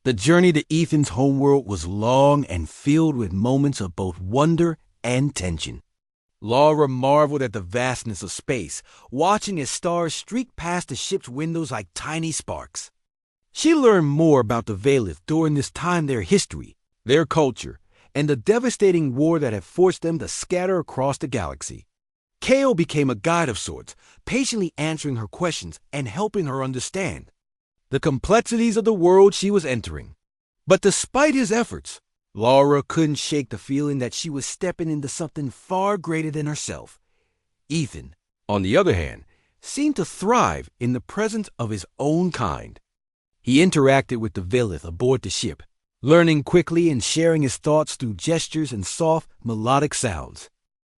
The journey to Ethan's homeworld was long and filled with moments of both wonder and tension. Laura marveled at the vastness of space, watching as stars streaked past the ship's windows like tiny sparks. She learned more about the Valith during this time, their history, their culture, and the devastating war that had forced them to scatter across the galaxy. Kale became a guide of sorts, patiently answering her questions and helping her understand the complexities of the world she was entering. But despite his efforts, Laura couldn't shake the feeling that she was stepping into something far greater than herself. Ethan, on the other hand, seemed to thrive in the presence of his own kind. He interacted with the Valith aboard the ship, learning quickly and sharing his thoughts through gestures and soft, melodic sounds.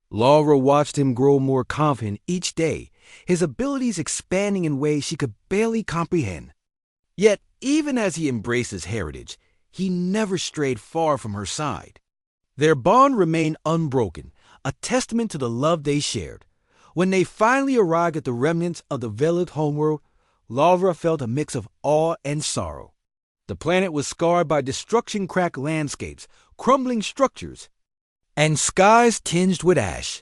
Laura watched him grow more confident each day, his abilities expanding in ways she could barely comprehend. Yet, even as he embraced his heritage, he never strayed far from her side. Their bond remained unbroken, a testament to the love they shared. When they finally arrived at the remnants of the Valith homeworld, Laura felt a mix of awe and sorrow. The planet was scarred by destruction-cracked landscapes, crumbling structures, and skies tinged with ash.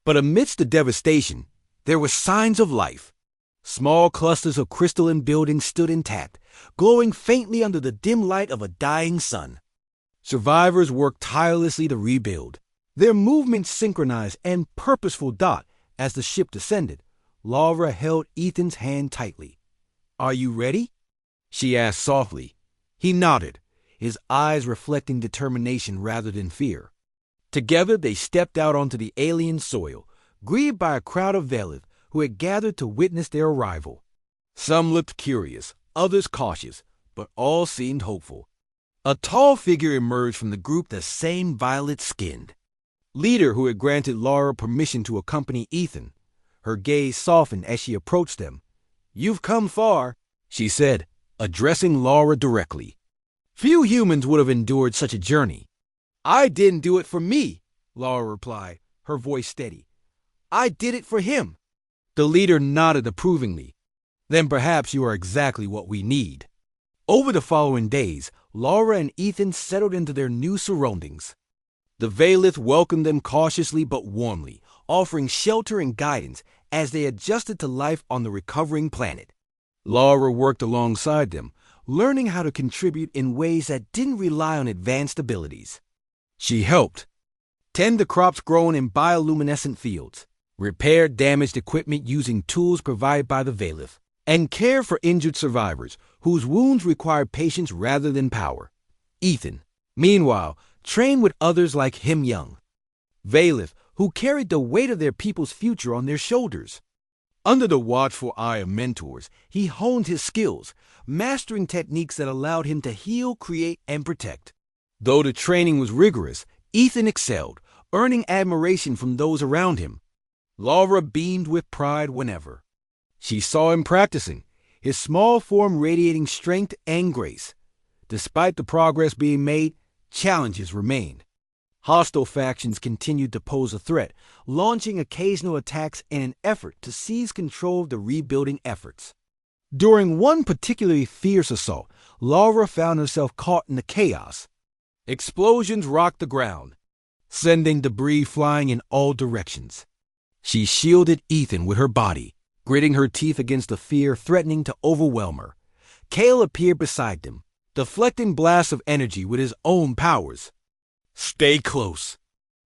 But amidst the devastation, there were signs of life. Small clusters of crystalline buildings stood intact, glowing faintly under the dim light of a dying sun. Survivors worked tirelessly to rebuild, their movements synchronized and purposeful. As the ship descended, Laura held Ethan's hand tightly. "Are you ready?" she asked softly. He nodded, his eyes reflecting determination rather than fear. Together they stepped out onto the alien soil, greeted by a crowd of Valith who had gathered to witness their arrival. Some looked curious, others cautious, but all seemed hopeful. A tall figure emerged from the group, the same violet-skinned leader who had granted Laura permission to accompany Ethan. Her gaze softened as she approached them. "You've come far," she said, addressing Laura directly. Few humans would have endured such a journey. "I didn't do it for me," Laura replied, her voice steady. "I did it for him." The leader nodded approvingly. "Then perhaps you are exactly what we need." Over the following days, Laura and Ethan settled into their new surroundings. The Valith welcomed them cautiously but warmly, offering shelter and guidance as they adjusted to life on the recovering planet. Laura worked alongside them, learning how to contribute in ways that didn't rely on advanced abilities. She helped tend the crops grown in bioluminescent fields, repair damaged equipment using tools provided by the Valith, and care for injured survivors whose wounds required patience rather than power. Ethan, meanwhile, trained with others like him young Valith who carried the weight of their people's future on their shoulders. Under the watchful eye of mentors, he honed his skills, mastering techniques that allowed him to heal, create, and protect. Though the training was rigorous, Ethan excelled, earning admiration from those around him. Laura beamed with pride whenever she saw him practicing, his small form radiating strength and grace. Despite the progress being made, challenges remained. Hostile factions continued to pose a threat, launching occasional attacks in an effort to seize control of the rebuilding efforts. During one particularly fierce assault, Laura found herself caught in the chaos. Explosions rocked the ground, sending debris flying in all directions. She shielded Ethan with her body, gritting her teeth against the fear threatening to overwhelm her. Kale appeared beside them, deflecting blasts of energy with his own powers. "Stay close,"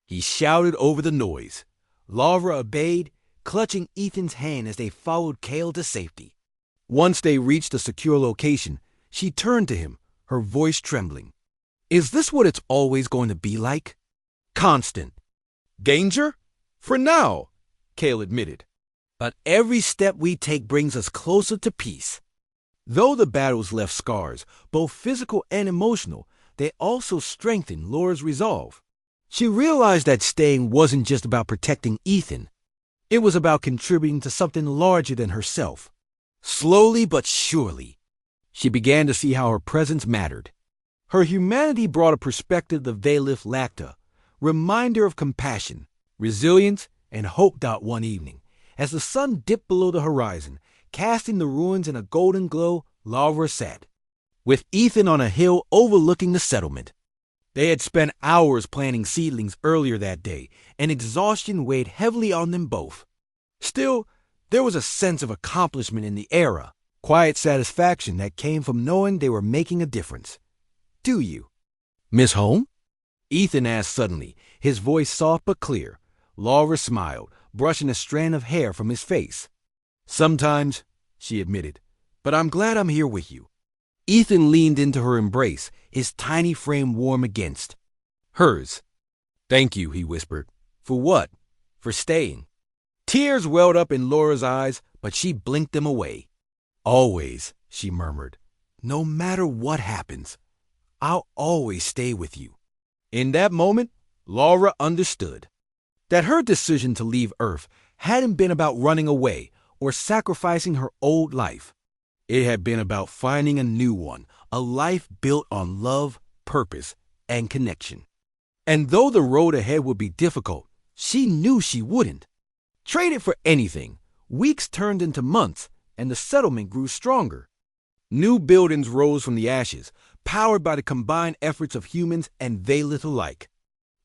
he shouted over the noise. Laura obeyed, clutching Ethan's hand as they followed Kale to safety. Once they reached a secure location, she turned to him, her voice trembling. "Is this what it's always going to be like? Constant danger?" "For now," Kale admitted. "But every step we take brings us closer to peace." Though the battles left scars, both physical and emotional, they also strengthened Laura's resolve. She realized that staying wasn't just about protecting Ethan. It was about contributing to something larger than herself. Slowly but surely, she began to see how her presence mattered. Her humanity brought a perspective the Valith lacked, a reminder of compassion, resilience, and hope. One evening, as the sun dipped below the horizon, casting the ruins in a golden glow, Laura sat, with Ethan on a hill overlooking the settlement. They had spent hours planting seedlings earlier that day, and exhaustion weighed heavily on them both. Still, there was a sense of accomplishment in the air, quiet satisfaction that came from knowing they were making a difference. "Do you miss home?" Ethan asked suddenly, his voice soft but clear. Laura smiled, brushing a strand of hair from his face. "Sometimes," she admitted, "but I'm glad I'm here with you." Ethan leaned into her embrace, his tiny frame warm against hers. "Thank you," he whispered. "For what?" "For staying." Tears welled up in Laura's eyes, but she blinked them away. "Always," she murmured. "No matter what happens, I'll always stay with you." In that moment, Laura understood that her decision to leave Earth hadn't been about running away or sacrificing her old life. It had been about finding a new one, a life built on love, purpose, and connection. And though the road ahead would be difficult, she knew she wouldn't. Trade it for anything, weeks turned into months, and the settlement grew stronger. New buildings rose from the ashes, powered by the combined efforts of humans and Valith alike.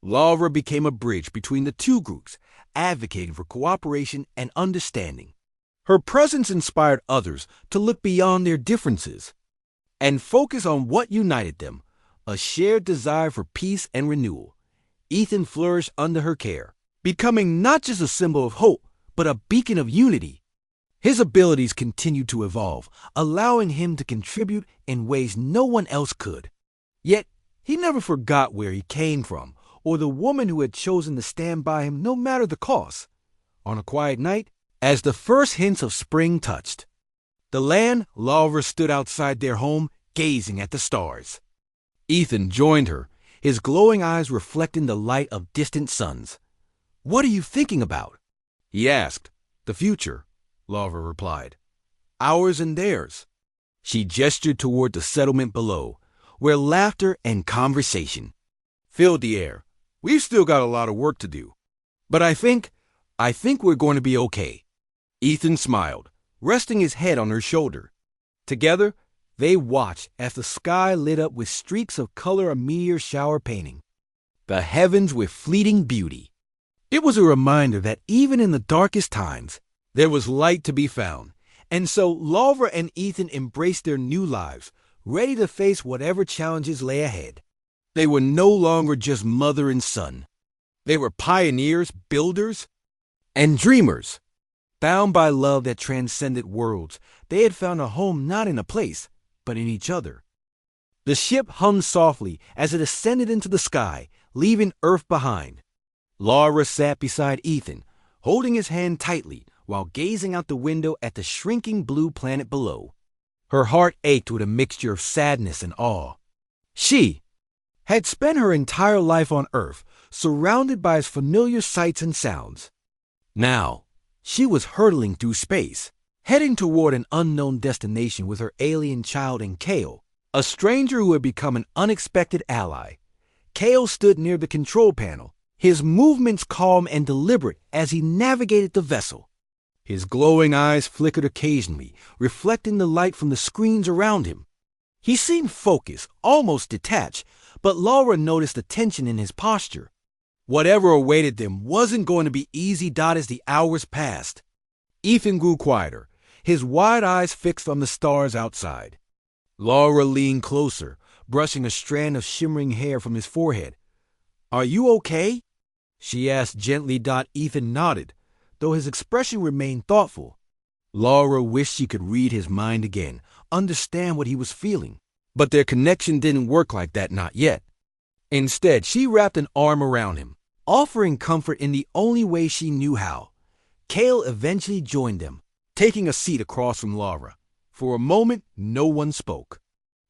Laura became a bridge between the two groups, advocating for cooperation and understanding. Her presence inspired others to look beyond their differences and focus on what united them, a shared desire for peace and renewal. Ethan flourished under her care, becoming not just a symbol of hope, but a beacon of unity. His abilities continued to evolve, allowing him to contribute in ways no one else could. Yet, he never forgot where he came from or the woman who had chosen to stand by him no matter the cost. On a quiet night, as the first hints of spring touched the land, Laura stood outside their home, gazing at the stars. Ethan joined her, his glowing eyes reflecting the light of distant suns. "What are you thinking about?" he asked. "The future," Laura replied. "Ours and theirs." She gestured toward the settlement below, where laughter and conversation filled the air. "We've still got a lot of work to do, but I think we're going to be okay." Ethan smiled, resting his head on her shoulder. Together, they watched as the sky lit up with streaks of color a meteor shower painting the heavens with fleeting beauty. It was a reminder that even in the darkest times, there was light to be found. And so Laura and Ethan embraced their new lives, ready to face whatever challenges lay ahead. They were no longer just mother and son. They were pioneers, builders, and dreamers. Bound by love that transcended worlds, they had found a home not in a place, but in each other. The ship hummed softly as it ascended into the sky, leaving Earth behind. Laura sat beside Ethan, holding his hand tightly while gazing out the window at the shrinking blue planet below. Her heart ached with a mixture of sadness and awe. She had spent her entire life on Earth, surrounded by its familiar sights and sounds. Now, she was hurtling through space, heading toward an unknown destination with her alien child and Kale, a stranger who had become an unexpected ally. Kale stood near the control panel, his movements calm and deliberate as he navigated the vessel. His glowing eyes flickered occasionally, reflecting the light from the screens around him. He seemed focused, almost detached, but Laura noticed the tension in his posture. Whatever awaited them wasn't going to be easy. As the hours passed, Ethan grew quieter, his wide eyes fixed on the stars outside. Laura leaned closer, brushing a strand of shimmering hair from his forehead. "Are you okay?" she asked gently. Ethan nodded, though his expression remained thoughtful. Laura wished she could read his mind again, understand what he was feeling. But their connection didn't work like that, not yet. Instead, she wrapped an arm around him, offering comfort in the only way she knew how. Kale eventually joined them, taking a seat across from Laura. For a moment, no one spoke.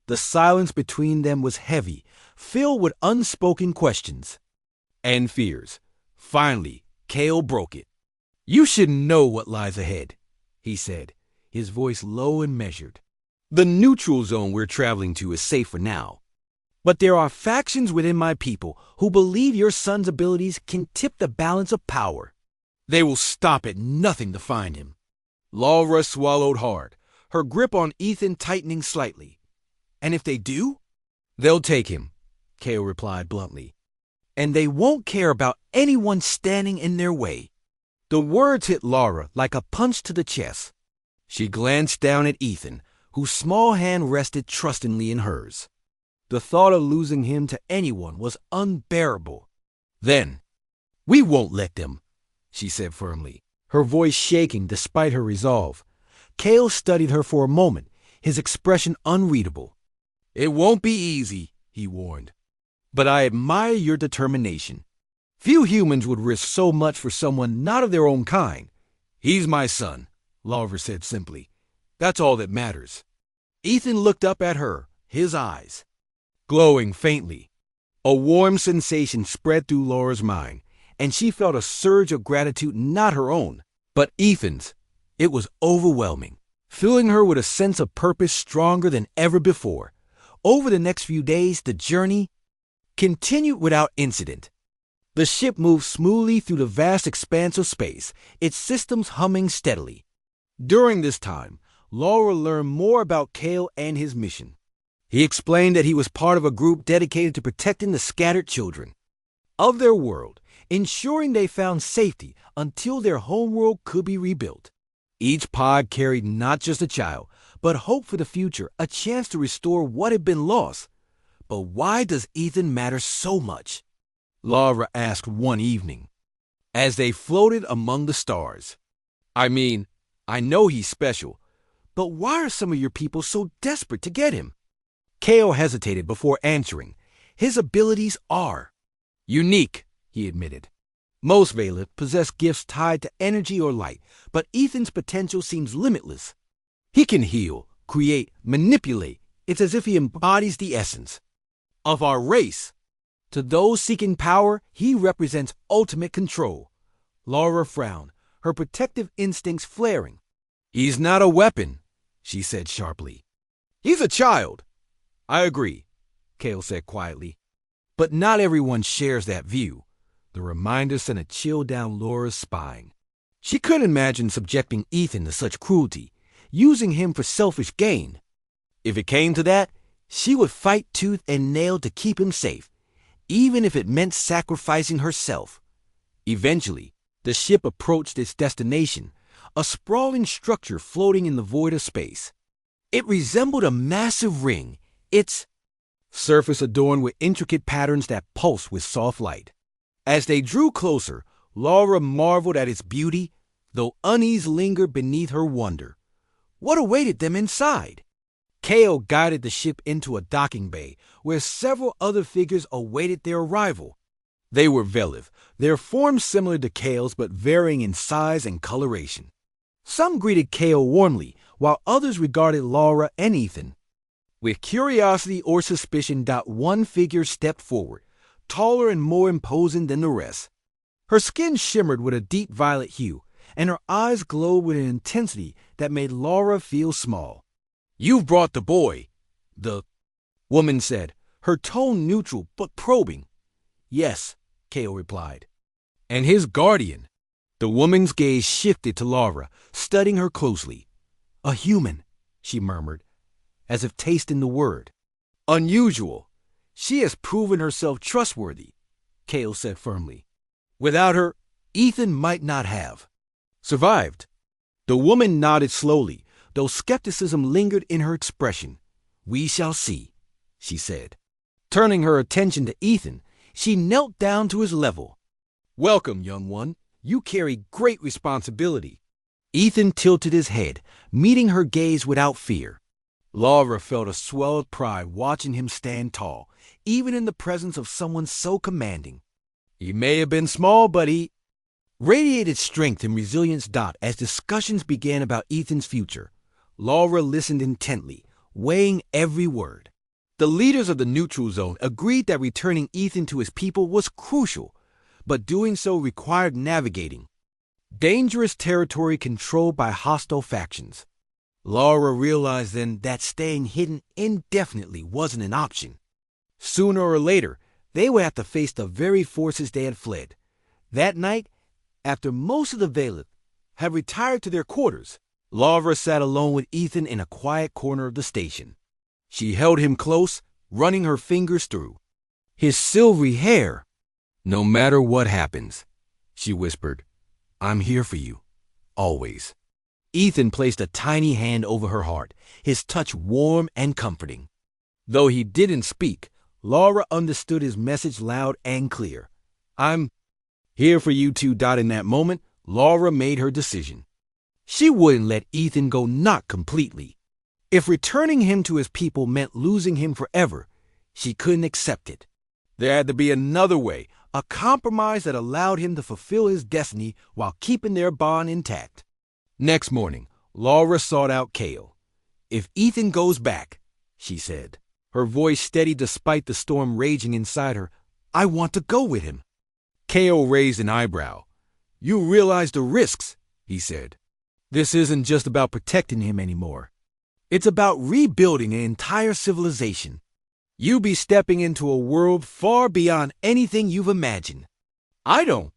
The silence between them was heavy, filled with unspoken questions and fears. Finally, Kale broke it. "You should know what lies ahead," he said, his voice low and measured. "The neutral zone we're traveling to is safe for now. But there are factions within my people who believe your son's abilities can tip the balance of power. They will stop at nothing to find him." Laura swallowed hard, her grip on Ethan tightening slightly. And if they do? They'll take him, Kale replied bluntly. And they won't care about anyone standing in their way. The words hit Laura like a punch to the chest. She glanced down at Ethan, whose small hand rested trustingly in hers. The thought of losing him to anyone was unbearable. Then, "We won't let them," she said firmly, her voice shaking despite her resolve. Kale studied her for a moment, his expression unreadable. "It won't be easy," he warned. "But I admire your determination. Few humans would risk so much for someone not of their own kind." "He's my son," Laura said simply. "That's all that matters." Ethan looked up at her, his eyes glowing faintly. A warm sensation spread through Laura's mind, and she felt a surge of gratitude, not her own, but Ethan's. It was overwhelming, filling her with a sense of purpose stronger than ever before. Over the next few days, the journey continued without incident. The ship moved smoothly through the vast expanse of space, its systems humming steadily. During this time, Laura learned more about Kale and his mission. He explained that he was part of a group dedicated to protecting the scattered children of their world, ensuring they found safety until their homeworld could be rebuilt. Each pod carried not just a child, but hope for the future, a chance to restore what had been lost. But why does Ethan matter so much? Laura asked one evening, as they floated among the stars. "I mean, I know he's special, but why are some of your people so desperate to get him?" Kale hesitated before answering. "His abilities are unique," he admitted. "Most Valeth possess gifts tied to energy or light, but Ethan's potential seems limitless. He can heal, create, manipulate. It's as if he embodies the essence of our race. To those seeking power, he represents ultimate control." Laura frowned, her protective instincts flaring. "He's not a weapon," she said sharply. "He's a child." "I agree," Kale said quietly. But not everyone shares that view. The reminder sent a chill down Laura's spine. She couldn't imagine subjecting Ethan to such cruelty, using him for selfish gain. If it came to that, she would fight tooth and nail to keep him safe, even if it meant sacrificing herself. Eventually, the ship approached its destination, a sprawling structure floating in the void of space. It resembled a massive ring, its surface adorned with intricate patterns that pulsed with soft light. As they drew closer, Laura marveled at its beauty, though unease lingered beneath her wonder. What awaited them inside? Kale guided the ship into a docking bay, where several other figures awaited their arrival. They were Valeth, their forms similar to Kale's but varying in size and coloration. Some greeted Kale warmly, while others regarded Laura and Ethan with curiosity or suspicion. One figure stepped forward, taller and more imposing than the rest. Her skin shimmered with a deep violet hue, and her eyes glowed with an intensity that made Laura feel small. "You've brought the boy," the woman said, her tone neutral but probing. "Yes," Kale replied. "And his guardian." The woman's gaze shifted to Laura, studying her closely. "A human," she murmured, as if tasting the word. "Unusual. She has proven herself trustworthy," Kale said firmly. "Without her, Ethan might not have survived." The woman nodded slowly, though skepticism lingered in her expression. "We shall see," she said. Turning her attention to Ethan, she knelt down to his level. "Welcome, young one. You carry great responsibility." Ethan tilted his head, meeting her gaze without fear. Laura felt a swell of pride watching him stand tall, even in the presence of someone so commanding. He may have been small, but he radiated strength and resilience. As discussions began about Ethan's future, Laura listened intently, weighing every word. The leaders of the neutral zone agreed that returning Ethan to his people was crucial, but doing so required navigating dangerous territory controlled by hostile factions. Laura realized then that staying hidden indefinitely wasn't an option. Sooner or later, they would have to face the very forces they had fled. That night, after most of the Valeth had retired to their quarters, Laura sat alone with Ethan in a quiet corner of the station. She held him close, running her fingers through his silvery hair. "No matter what happens," she whispered, "I'm here for you, always." Ethan placed a tiny hand over her heart, his touch warm and comforting. Though he didn't speak, Laura understood his message loud and clear. "I'm here for you two." In that moment, Laura made her decision. She wouldn't let Ethan go, not completely. If returning him to his people meant losing him forever, she couldn't accept it. There had to be another way, a compromise that allowed him to fulfill his destiny while keeping their bond intact. Next morning, Laura sought out Kale. "If Ethan goes back," she said, her voice steady despite the storm raging inside her, "I want to go with him." Kale raised an eyebrow. "You realize the risks," he said. "This isn't just about protecting him anymore. It's about rebuilding an entire civilization. You be stepping into a world far beyond anything you've imagined." "I don't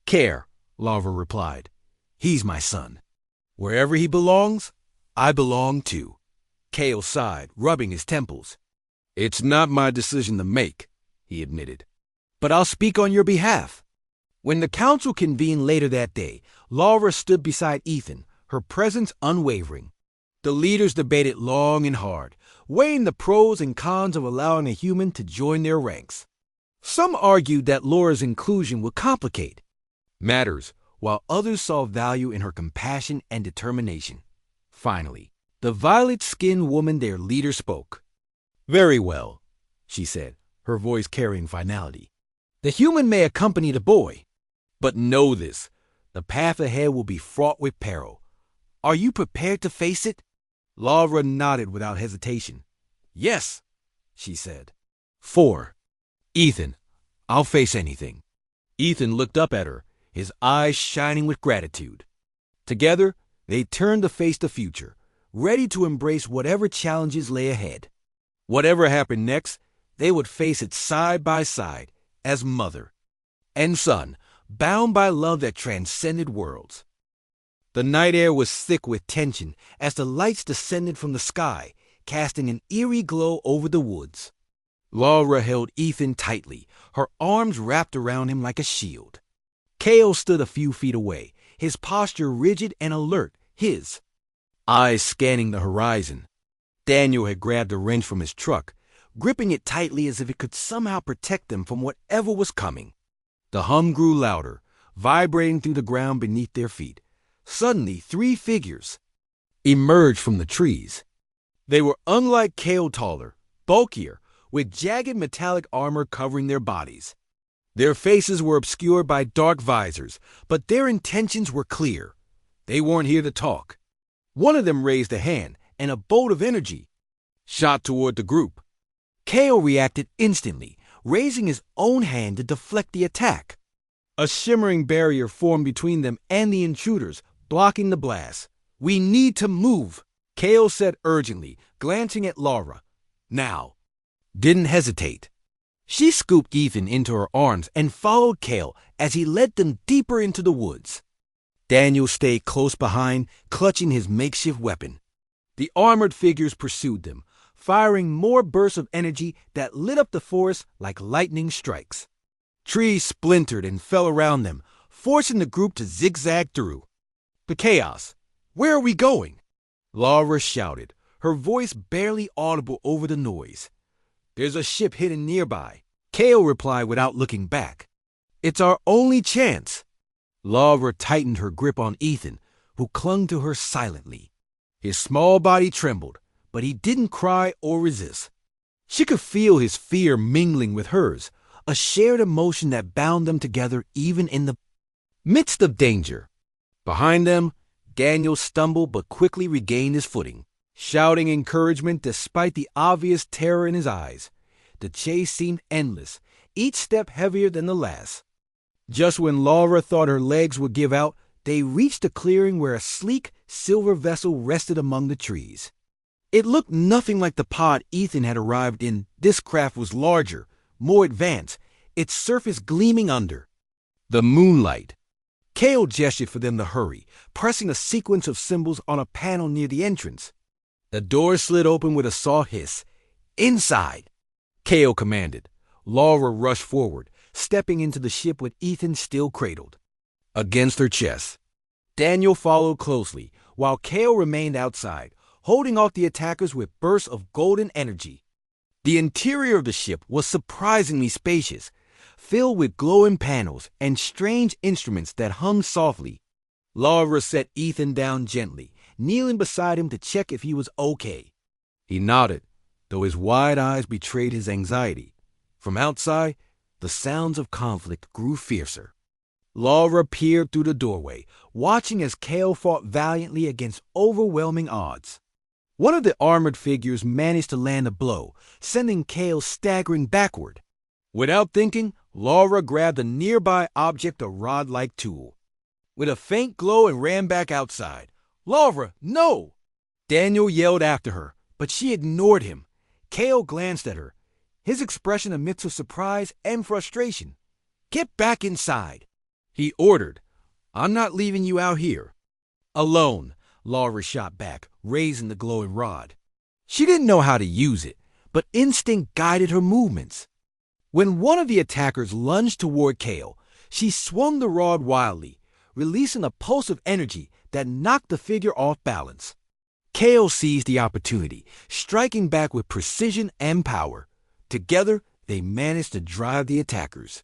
care," Laura replied. "He's my son. Wherever he belongs, I belong too." Kale sighed, rubbing his temples. "It's not my decision to make," he admitted, "but I'll speak on your behalf." When the council convened later that day, Laura stood beside Ethan, her presence unwavering. The leaders debated long and hard, weighing the pros and cons of allowing a human to join their ranks. Some argued that Laura's inclusion would complicate matters, while others saw value in her compassion and determination. Finally, the violet-skinned woman, their leader, spoke. "Very well," she said, her voice carrying finality. "The human may accompany the boy, but know this, the path ahead will be fraught with peril. Are you prepared to face it?" Laura nodded without hesitation. "Yes," she said. 4. "Ethan, I'll face anything." Ethan looked up at her, his eyes shining with gratitude. Together, they turned to face the future, ready to embrace whatever challenges lay ahead. Whatever happened next, they would face it side by side, as mother and son, bound by love that transcended worlds. The night air was thick with tension as the lights descended from the sky, casting an eerie glow over the woods. Laura held Ethan tightly, her arms wrapped around him like a shield. Kale stood a few feet away, his posture rigid and alert, his eyes scanning the horizon. Daniel had grabbed a wrench from his truck, gripping it tightly as if it could somehow protect them from whatever was coming. The hum grew louder, vibrating through the ground beneath their feet. Suddenly, 3 figures emerged from the trees. They were unlike Kale, taller, bulkier, with jagged metallic armor covering their bodies. Their faces were obscured by dark visors, but their intentions were clear. They weren't here to talk. One of them raised a hand, and a bolt of energy shot toward the group. Kale reacted instantly, raising his own hand to deflect the attack. A shimmering barrier formed between them and the intruders, blocking the blast. "We need to move," Kale said urgently, glancing at Laura. "Now." Didn't hesitate. She scooped Ethan into her arms and followed Kale as he led them deeper into the woods. Daniel stayed close behind, clutching his makeshift weapon. The armored figures pursued them, firing more bursts of energy that lit up the forest like lightning strikes. Trees splintered and fell around them, forcing the group to zigzag through the chaos. "Where are we going?" Laura shouted, her voice barely audible over the noise. "There's a ship hidden nearby," Kale replied without looking back. "It's our only chance." Laura tightened her grip on Ethan, who clung to her silently. His small body trembled, but he didn't cry or resist. She could feel his fear mingling with hers, a shared emotion that bound them together even in the midst of danger. Behind them, Daniel stumbled but quickly regained his footing, shouting encouragement despite the obvious terror in his eyes. The chase seemed endless, each step heavier than the last. Just when Laura thought her legs would give out, they reached a clearing where a sleek, silver vessel rested among the trees. It looked nothing like the pod Ethan had arrived in. This craft was larger, more advanced, its surface gleaming under the moonlight. Kale gestured for them to hurry, pressing a sequence of symbols on a panel near the entrance. The door slid open with a soft hiss. "Inside!" Kale commanded. Laura rushed forward, stepping into the ship with Ethan still cradled against her chest. Daniel followed closely, while Kale remained outside, holding off the attackers with bursts of golden energy. The interior of the ship was surprisingly spacious, filled with glowing panels and strange instruments that hung softly. Laura set Ethan down gently, kneeling beside him to check if he was okay. He nodded, though his wide eyes betrayed his anxiety. From outside, the sounds of conflict grew fiercer. Laura peered through the doorway, watching as Kale fought valiantly against overwhelming odds. One of the armored figures managed to land a blow, sending Kale staggering backward. Without thinking, Laura grabbed a nearby object, a rod-like tool. With a faint glow, and ran back outside. "Laura, no!" Daniel yelled after her, but she ignored him. Kale glanced at her, his expression a mix of surprise and frustration. "Get back inside," he ordered. "I'm not leaving you out here alone," Laura shot back, raising the glowing rod. She didn't know how to use it, but instinct guided her movements. When one of the attackers lunged toward Kale, she swung the rod wildly, releasing a pulse of energy that knocked the figure off balance. Kale seized the opportunity, striking back with precision and power. Together, they managed to drive the attackers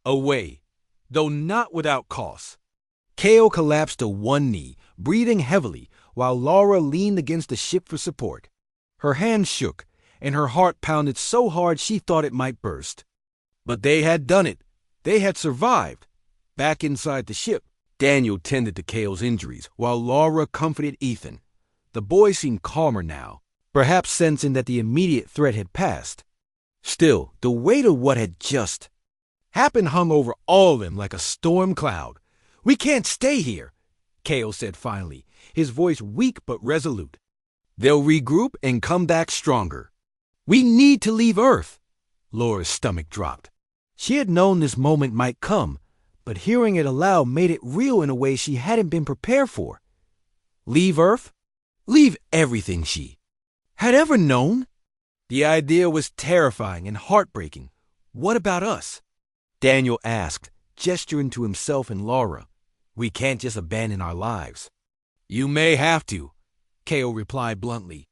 away, though not without cost. Kale collapsed to one knee, breathing heavily, while Laura leaned against the ship for support. Her hands shook, and her heart pounded so hard she thought it might burst. But they had done it. They had survived. Back inside the ship, Daniel tended to Kale's injuries, while Laura comforted Ethan. The boy seemed calmer now, perhaps sensing that the immediate threat had passed. Still, the weight of what had just happened hung over all of them like a storm cloud. "We can't stay here," Kale said finally, his voice weak but resolute. "They'll regroup and come back stronger. We need to leave Earth." Laura's stomach dropped. She had known this moment might come, but hearing it aloud made it real in a way she hadn't been prepared for. Leave Earth? Leave everything she had ever known? The idea was terrifying and heartbreaking. "What about us?" Daniel asked, gesturing to himself and Laura. "We can't just abandon our lives." "You may have to," Kale replied bluntly,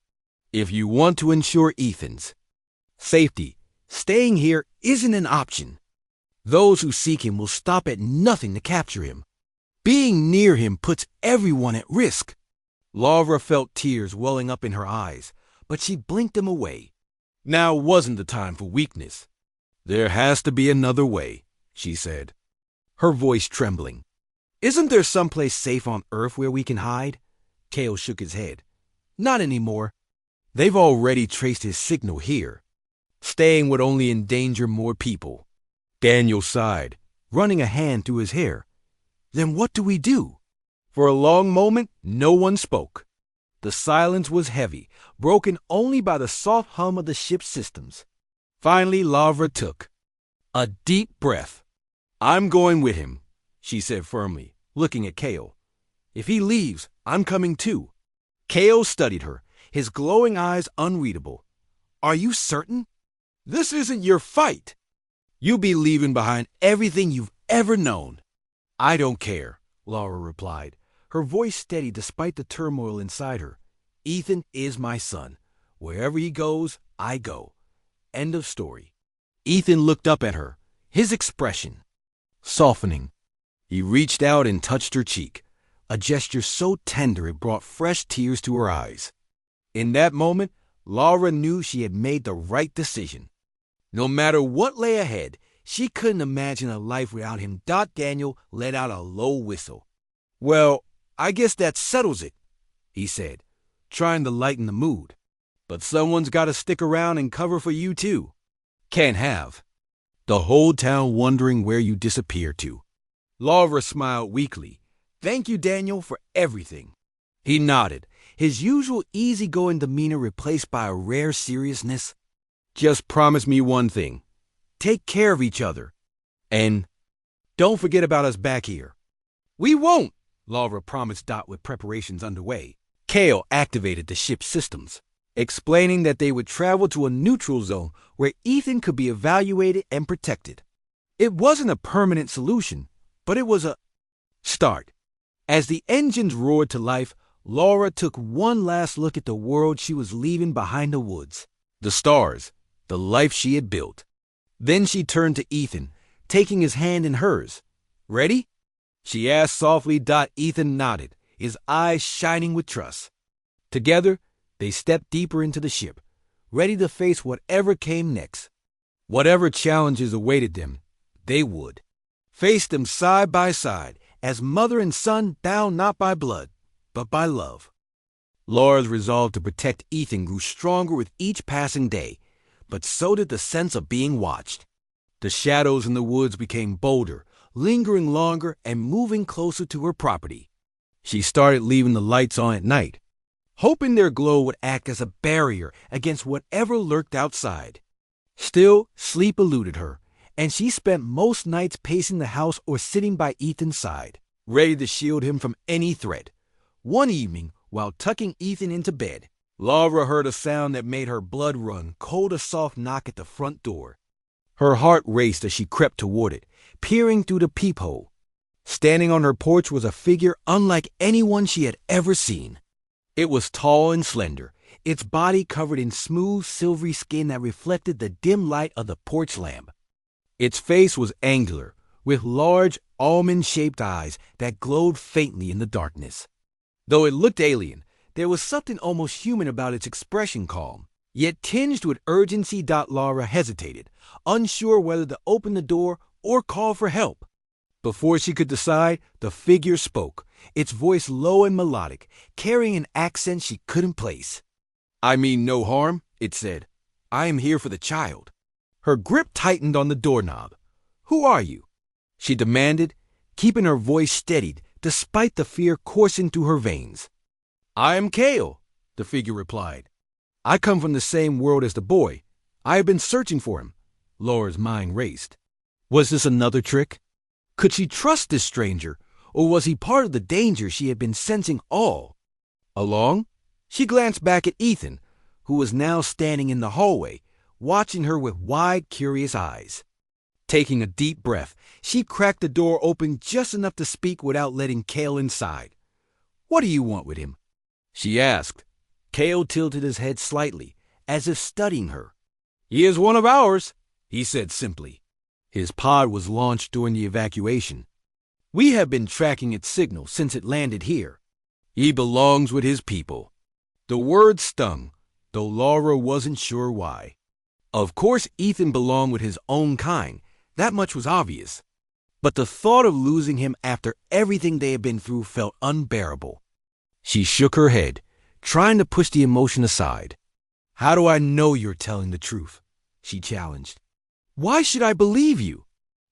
"if you want to ensure Ethan's safety. Staying here isn't an option. Those who seek him will stop at nothing to capture him. Being near him puts everyone at risk." Laura felt tears welling up in her eyes, but she blinked them away. Now wasn't the time for weakness. "There has to be another way," she said, her voice trembling. "Isn't there someplace safe on Earth where we can hide?" Kale shook his head. "Not anymore. They've already traced his signal here. Staying would only endanger more people." Daniel sighed, running a hand through his hair. "Then what do we do?" For a long moment, no one spoke. The silence was heavy, broken only by the soft hum of the ship's systems. Finally, Laura took a deep breath. "I'm going with him," she said firmly, looking at Kale. "If he leaves, I'm coming too." Kale studied her, his glowing eyes unreadable. "Are you certain? This isn't your fight. You'll be leaving behind everything you've ever known." "I don't care," Laura replied, her voice steady despite the turmoil inside her. "Ethan is my son. Wherever he goes, I go. End of story." Ethan looked up at her, his expression softening. He reached out and touched her cheek, a gesture so tender it brought fresh tears to her eyes. In that moment, Laura knew she had made the right decision. No matter what lay ahead, she couldn't imagine a life without him. Daniel let out a low whistle. "Well, I guess that settles it," he said, trying to lighten the mood. "But someone's got to stick around and cover for you too. Can't have the whole town wondering where you disappeared to." Laura smiled weakly. "Thank you, Daniel, for everything." He nodded, his usual easygoing demeanor replaced by a rare seriousness. "Just promise me one thing. Take care of each other. And don't forget about us back here." "We won't," Laura promised Dot with preparations underway. Kale activated the ship's systems, explaining that they would travel to a neutral zone where Ethan could be evaluated and protected. It wasn't a permanent solution, but it was a start. As the engines roared to life, Laura took one last look at the world she was leaving behind the woods, the stars, the life she had built. Then she turned to Ethan, taking his hand in hers. "Ready?" she asked softly. Ethan nodded, his eyes shining with trust. Together, they stepped deeper into the ship, ready to face whatever came next. Whatever challenges awaited them, they would face them side by side, as mother and son, bound not by blood, but by love. Laura's resolve to protect Ethan grew stronger with each passing day, but so did the sense of being watched. The shadows in the woods became bolder, lingering longer and moving closer to her property. She started leaving the lights on at night, hoping their glow would act as a barrier against whatever lurked outside. Still, sleep eluded her, and she spent most nights pacing the house or sitting by Ethan's side, ready to shield him from any threat. One evening, while tucking Ethan into bed, Laura heard a sound that made her blood run cold. A soft knock at the front door. Her heart raced as she crept toward it, peering through the peephole. Standing on her porch was a figure unlike anyone she had ever seen. It was tall and slender, its body covered in smooth, silvery skin that reflected the dim light of the porch lamp. Its face was angular, with large, almond-shaped eyes that glowed faintly in the darkness. Though it looked alien, there was something almost human about its expression, calm, yet tinged with urgency. Laura hesitated, unsure whether to open the door or call for help. Before she could decide, the figure spoke, its voice low and melodic, carrying an accent she couldn't place. "I mean no harm," it said. "I am here for the child." Her grip tightened on the doorknob. "Who are you?" she demanded, keeping her voice steadied despite the fear coursing through her veins. "I am Kale," the figure replied. "I come from the same world as the boy. I have been searching for him." Laura's mind raced. Was this another trick? Could she trust this stranger, or was he part of the danger she had been sensing all along? She glanced back at Ethan, who was now standing in the hallway, watching her with wide, curious eyes. Taking a deep breath, she cracked the door open just enough to speak without letting Kale inside. "What do you want with him?" she asked. Kale tilted his head slightly, as if studying her. "He is one of ours," he said simply. His pod was launched during the evacuation. "We have been tracking its signal since it landed here. He belongs with his people." The word stung, though Laura wasn't sure why. Of course Ethan belonged with his own kind, that much was obvious. But the thought of losing him after everything they had been through felt unbearable. She shook her head, trying to push the emotion aside. "How do I know you're telling the truth?" she challenged. "Why should I believe you?"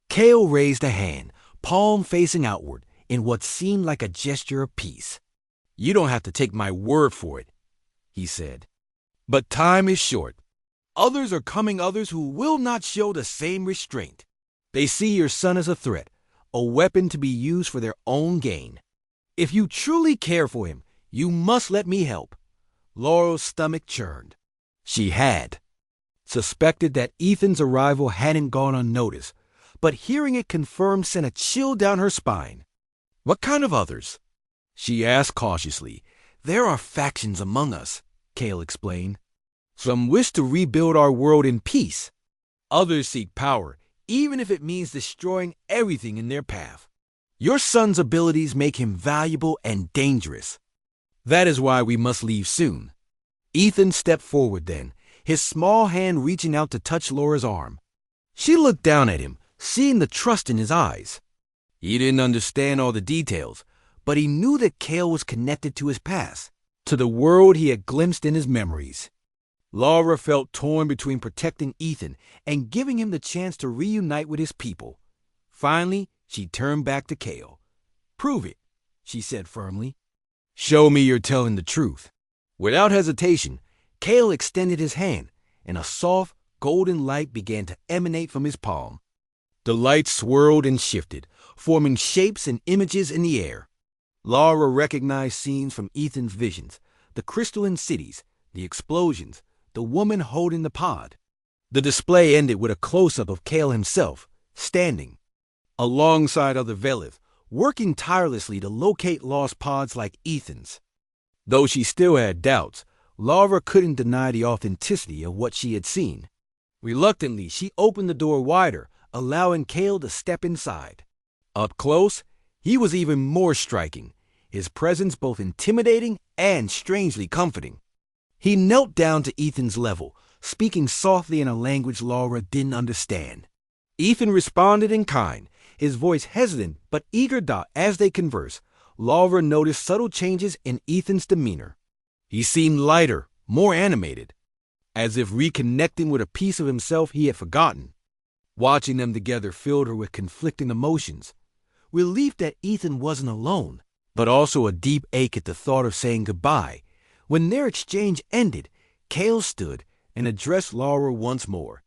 Kale raised a hand, palm facing outward, in what seemed like a gesture of peace. "You don't have to take my word for it," he said. "But time is short. Others are coming, others who will not show the same restraint. They see your son as a threat, a weapon to be used for their own gain. If you truly care for him, you must let me help." Laura's stomach churned. She had suspected that Ethan's arrival hadn't gone unnoticed, but hearing it confirmed sent a chill down her spine. "What kind of others?" she asked cautiously. "There are factions among us," Kale explained. "Some wish to rebuild our world in peace. Others seek power, even if it means destroying everything in their path. Your son's abilities make him valuable and dangerous. That is why we must leave soon." Ethan stepped forward then, his small hand reaching out to touch Laura's arm. She looked down at him, seeing the trust in his eyes. He didn't understand all the details, but he knew that Kale was connected to his past, to the world he had glimpsed in his memories. Laura felt torn between protecting Ethan and giving him the chance to reunite with his people. Finally, she turned back to Kale. "Prove it," she said firmly. "Show me you're telling the truth." Without hesitation, Kale extended his hand, and a soft, golden light began to emanate from his palm. The light swirled and shifted, forming shapes and images in the air. Laura recognized scenes from Ethan's visions, the crystalline cities, the explosions, the woman holding the pod. The display ended with a close-up of Kale himself, standing alongside other Velith, working tirelessly to locate lost pods like Ethan's. Though she still had doubts, Laura couldn't deny the authenticity of what she had seen. Reluctantly, she opened the door wider, allowing Kale to step inside. Up close, he was even more striking, his presence both intimidating and strangely comforting. He knelt down to Ethan's level, speaking softly in a language Laura didn't understand. Ethan responded in kind, his voice hesitant but eager. As they conversed, Laura noticed subtle changes in Ethan's demeanor. He seemed lighter, more animated, as if reconnecting with a piece of himself he had forgotten. Watching them together filled her with conflicting emotions. Relief that Ethan wasn't alone, but also a deep ache at the thought of saying goodbye. When their exchange ended, Kale stood and addressed Laura once more.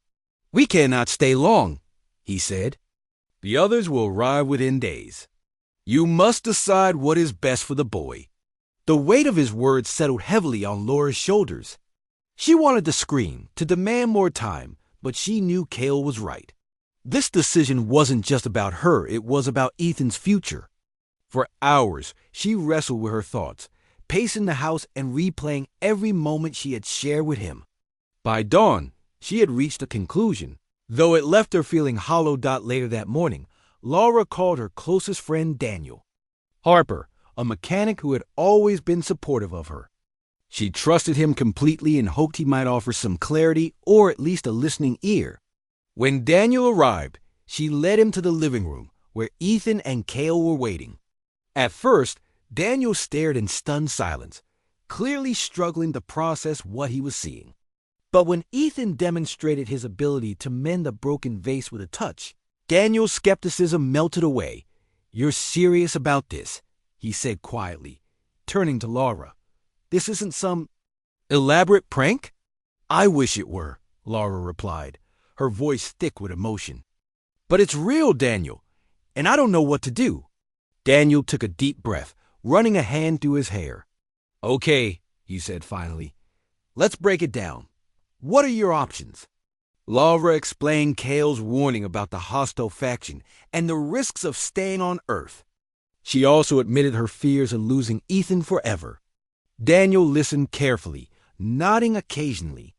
"We cannot stay long," he said. "The others will arrive within days. You must decide what is best for the boy." The weight of his words settled heavily on Laura's shoulders. She wanted to scream, to demand more time, but she knew Kale was right. This decision wasn't just about her, it was about Ethan's future. For hours, she wrestled with her thoughts, pacing the house and replaying every moment she had shared with him. By dawn, she had reached a conclusion. Though it left her feeling hollow. Later that morning, Laura called her closest friend Daniel. Harper, a mechanic who had always been supportive of her. She trusted him completely and hoped he might offer some clarity or at least a listening ear. When Daniel arrived, she led him to the living room where Ethan and Kale were waiting. At first, Daniel stared in stunned silence, clearly struggling to process what he was seeing. But when Ethan demonstrated his ability to mend a broken vase with a touch, Daniel's skepticism melted away. "You're serious about this?" he said quietly, turning to Laura. "This isn't some elaborate prank?" "I wish it were," Laura replied, her voice thick with emotion. "But it's real, Daniel, and I don't know what to do." Daniel took a deep breath, running a hand through his hair. "Okay," he said finally. "Let's break it down. What are your options?" Laura explained Kale's warning about the hostile faction and the risks of staying on Earth. She also admitted her fears of losing Ethan forever. Daniel listened carefully, nodding occasionally.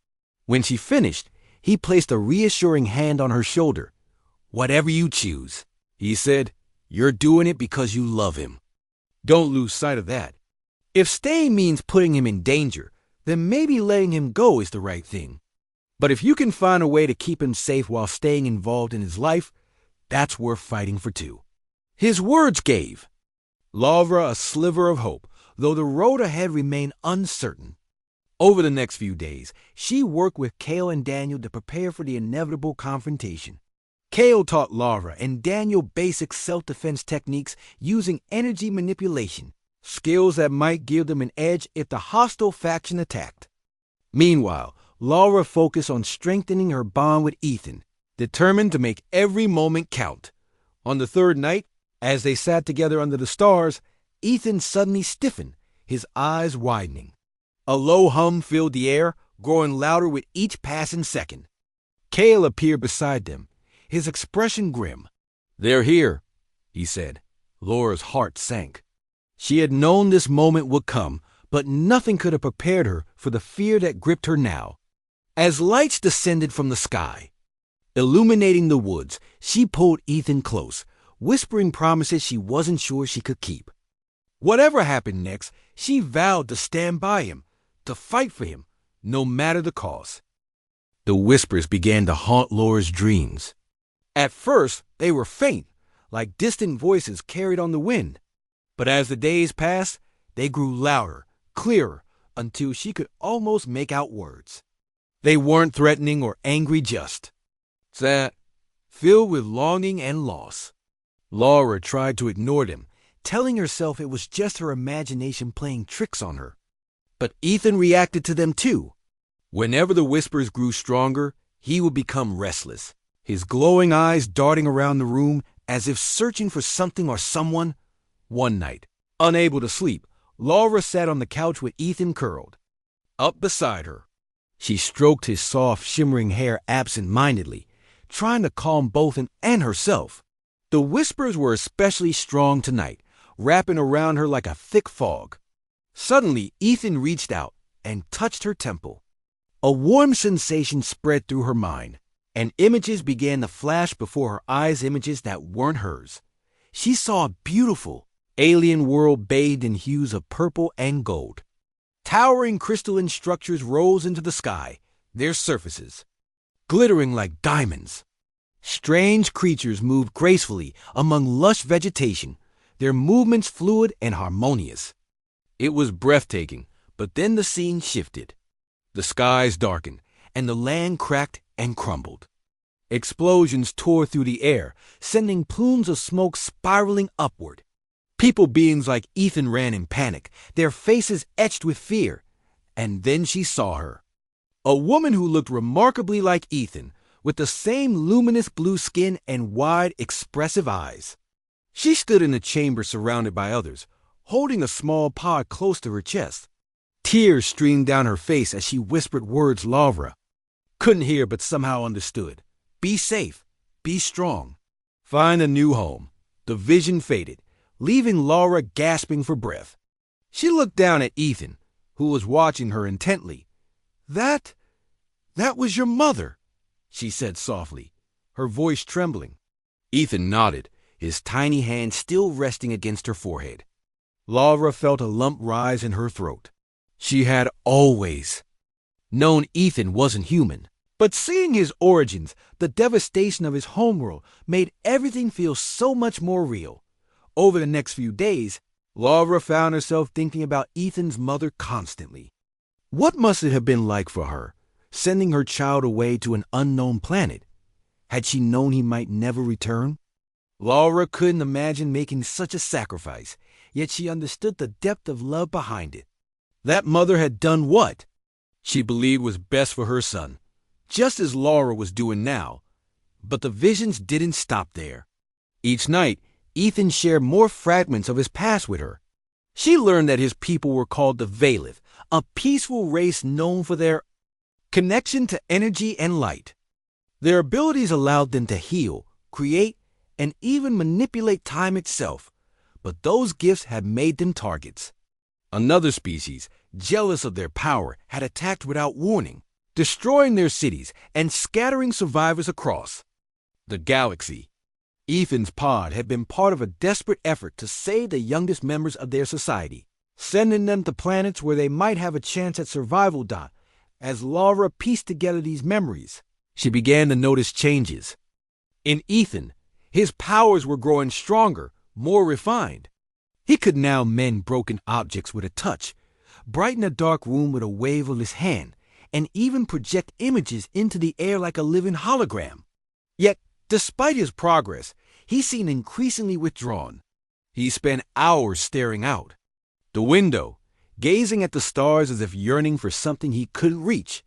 When she finished, he placed a reassuring hand on her shoulder. "Whatever you choose," he said, "you're doing it because you love him. Don't lose sight of that. If staying means putting him in danger, then maybe letting him go is the right thing. But if you can find a way to keep him safe while staying involved in his life, that's worth fighting for too." His words gave Laura a sliver of hope, though the road ahead remained uncertain. Over the next few days, she worked with Kale and Daniel to prepare for the inevitable confrontation. Kale taught Laura and Daniel basic self-defense techniques using energy manipulation, skills that might give them an edge if the hostile faction attacked. Meanwhile, Laura focused on strengthening her bond with Ethan, determined to make every moment count. On the third night, as they sat together under the stars, Ethan suddenly stiffened, his eyes widening. A low hum filled the air, growing louder with each passing second. Kale appeared beside them, his expression grim. "They're here," he said. Laura's heart sank. She had known this moment would come, but nothing could have prepared her for the fear that gripped her now. As lights descended from the sky, illuminating the woods, she pulled Ethan close, whispering promises she wasn't sure she could keep. Whatever happened next, she vowed to stand by him, to fight for him, no matter the cost. The whispers began to haunt Laura's dreams. At first, they were faint, like distant voices carried on the wind. But as the days passed, they grew louder, clearer, until she could almost make out words. They weren't threatening or angry, just sad, filled with longing and loss. Laura tried to ignore them, telling herself it was just her imagination playing tricks on her. But Ethan reacted to them too. Whenever the whispers grew stronger, he would become restless, his glowing eyes darting around the room as if searching for something or someone. One night, unable to sleep, Laura sat on the couch with Ethan curled up beside her. She stroked his soft, shimmering hair absent-mindedly, trying to calm both him and herself. The whispers were especially strong tonight, wrapping around her like a thick fog. Suddenly, Ethan reached out and touched her temple. A warm sensation spread through her mind, and images began to flash before her eyes, images that weren't hers. She saw a beautiful, alien world bathed in hues of purple and gold. Towering crystalline structures rose into the sky, their surfaces glittering like diamonds. Strange creatures moved gracefully among lush vegetation, their movements fluid and harmonious. It was breathtaking, but then the scene shifted. The skies darkened, and the land cracked and crumbled. Explosions tore through the air, sending plumes of smoke spiraling upward. People beings like Ethan ran in panic, their faces etched with fear. And then she saw her. A woman who looked remarkably like Ethan, with the same luminous blue skin and wide, expressive eyes. She stood in a chamber surrounded by others, holding a small pod close to her chest. Tears streamed down her face as she whispered words Laura couldn't hear but somehow understood. Be safe, be strong, find a new home. The vision faded, leaving Laura gasping for breath. She looked down at Ethan, who was watching her intently. That was your mother, she said softly, her voice trembling. Ethan nodded, his tiny hand still resting against her forehead. Laura felt a lump rise in her throat. She had always known Ethan wasn't human, but seeing his origins, the devastation of his homeworld, made everything feel so much more real. Over the next few days, Laura found herself thinking about Ethan's mother constantly. What must it have been like for her, sending her child away to an unknown planet? Had she known he might never return? Laura couldn't imagine making such a sacrifice, yet she understood the depth of love behind it. That mother had done what she believed was best for her son, just as Laura was doing now. But the visions didn't stop there. Each night, Ethan shared more fragments of his past with her. She learned that his people were called the Valith, a peaceful race known for their connection to energy and light. Their abilities allowed them to heal, create, and even manipulate time itself, but those gifts had made them targets. Another species, jealous of their power, had attacked without warning, destroying their cities and scattering survivors across the galaxy. Ethan's pod had been part of a desperate effort to save the youngest members of their society, sending them to planets where they might have a chance at survival. As Laura pieced together these memories, she began to notice changes. In Ethan, his powers were growing stronger, more refined. He could now mend broken objects with a touch, brighten a dark room with a wave of his hand, and even project images into the air like a living hologram. Yet, despite his progress, he seemed increasingly withdrawn. He spent hours staring out the window, gazing at the stars as if yearning for something he couldn't reach.